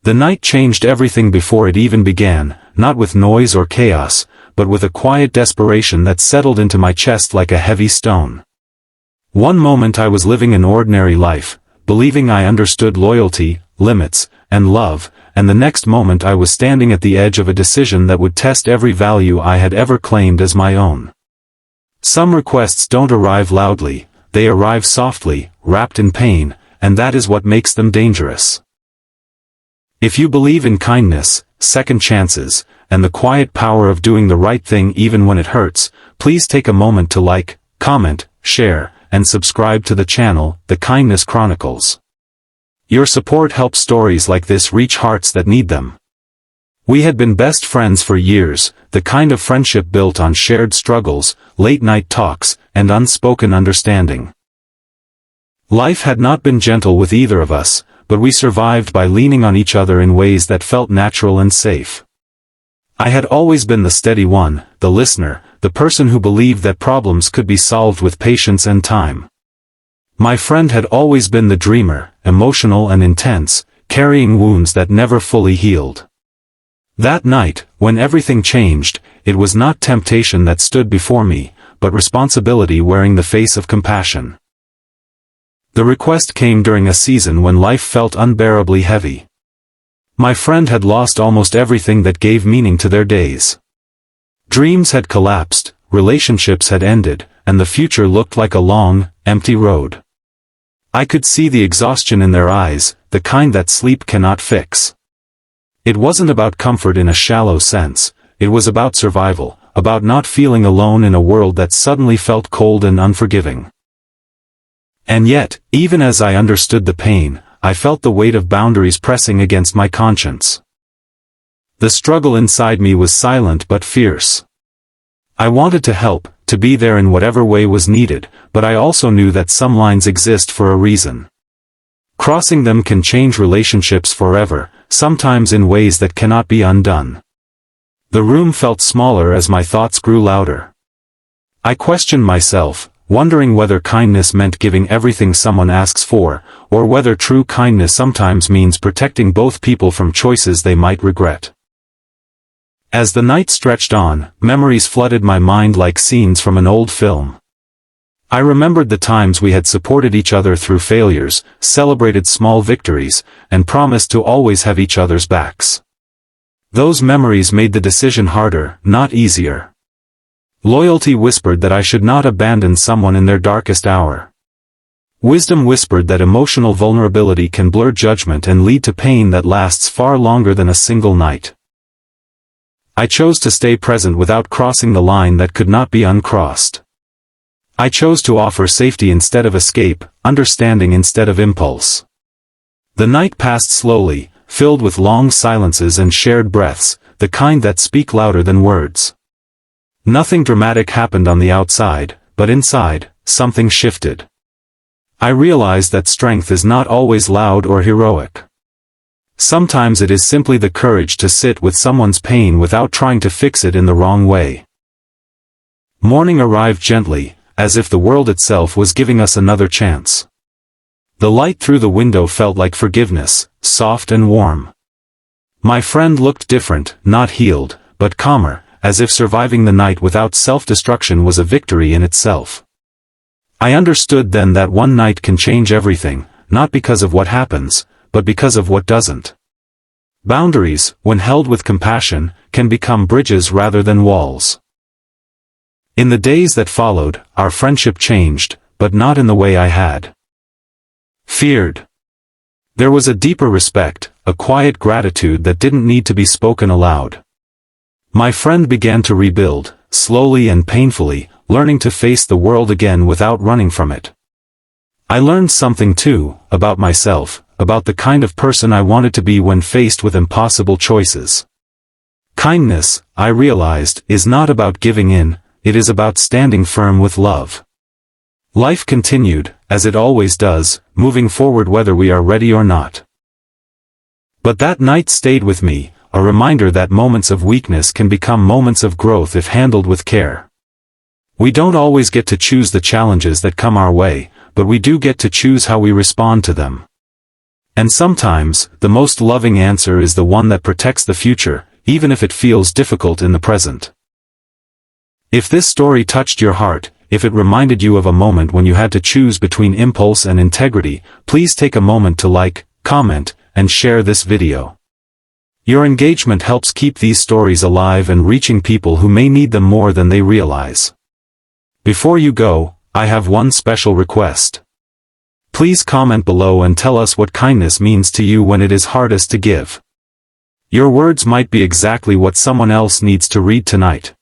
The night changed everything before it even began, not with noise or chaos, but with a quiet desperation that settled into my chest like a heavy stone. One moment I was living an ordinary life, believing I understood loyalty, limits, and love, and the next moment I was standing at the edge of a decision that would test every value I had ever claimed as my own. Some requests don't arrive loudly, they arrive softly, wrapped in pain, and that is what makes them dangerous. If you believe in kindness, second chances, and the quiet power of doing the right thing even when it hurts, please take a moment to like, comment, share, and subscribe to the channel, The Kindness Chronicles. Your support helps stories like this reach hearts that need them. We had been best friends for years, the kind of friendship built on shared struggles, late-night talks, and unspoken understanding. Life had not been gentle with either of us, but we survived by leaning on each other in ways that felt natural and safe. I had always been the steady one, the listener, the person who believed that problems could be solved with patience and time. My friend had always been the dreamer, emotional and intense, carrying wounds that never fully healed. That night, when everything changed, it was not temptation that stood before me, but responsibility wearing the face of compassion. The request came during a season when life felt unbearably heavy. My friend had lost almost everything that gave meaning to their days. Dreams had collapsed, relationships had ended, and the future looked like a long, empty road. I could see the exhaustion in their eyes, the kind that sleep cannot fix. It wasn't about comfort in a shallow sense, it was about survival, about not feeling alone in a world that suddenly felt cold and unforgiving. And yet, even as I understood the pain, I felt the weight of boundaries pressing against my conscience. The struggle inside me was silent but fierce. I wanted to help, to be there in whatever way was needed, but I also knew that some lines exist for a reason. Crossing them can change relationships forever, sometimes in ways that cannot be undone. The room felt smaller as my thoughts grew louder. I questioned myself, wondering whether kindness meant giving everything someone asks for, or whether true kindness sometimes means protecting both people from choices they might regret. As the night stretched on, memories flooded my mind like scenes from an old film. I remembered the times we had supported each other through failures, celebrated small victories, and promised to always have each other's backs. Those memories made the decision harder, not easier. Loyalty whispered that I should not abandon someone in their darkest hour. Wisdom whispered that emotional vulnerability can blur judgment and lead to pain that lasts far longer than a single night. I chose to stay present without crossing the line that could not be uncrossed. I chose to offer safety instead of escape, understanding instead of impulse. The night passed slowly, filled with long silences and shared breaths, the kind that speak louder than words. Nothing dramatic happened on the outside, but inside, something shifted. I realized that strength is not always loud or heroic. Sometimes it is simply the courage to sit with someone's pain without trying to fix it in the wrong way. Morning arrived gently, as if the world itself was giving us another chance. The light through the window felt like forgiveness, soft and warm. My friend looked different, not healed, but calmer, as if surviving the night without self-destruction was a victory in itself. I understood then that one night can change everything, not because of what happens, but because of what doesn't. Boundaries, when held with compassion, can become bridges rather than walls. In the days that followed, our friendship changed, but not in the way I had feared. There was a deeper respect, a quiet gratitude that didn't need to be spoken aloud. My friend began to rebuild, slowly and painfully, learning to face the world again without running from it. I learned something too, about myself, about the kind of person I wanted to be when faced with impossible choices. Kindness, I realized, is not about giving in, it is about standing firm with love. Life continued, as it always does, moving forward whether we are ready or not. But that night stayed with me, a reminder that moments of weakness can become moments of growth if handled with care. We don't always get to choose the challenges that come our way, but we do get to choose how we respond to them. And sometimes, the most loving answer is the one that protects the future, even if it feels difficult in the present. If this story touched your heart, if it reminded you of a moment when you had to choose between impulse and integrity, please take a moment to like, comment, and share this video. Your engagement helps keep these stories alive and reaching people who may need them more than they realize. Before you go, I have one special request. Please comment below and tell us what kindness means to you when it is hardest to give. Your words might be exactly what someone else needs to read tonight.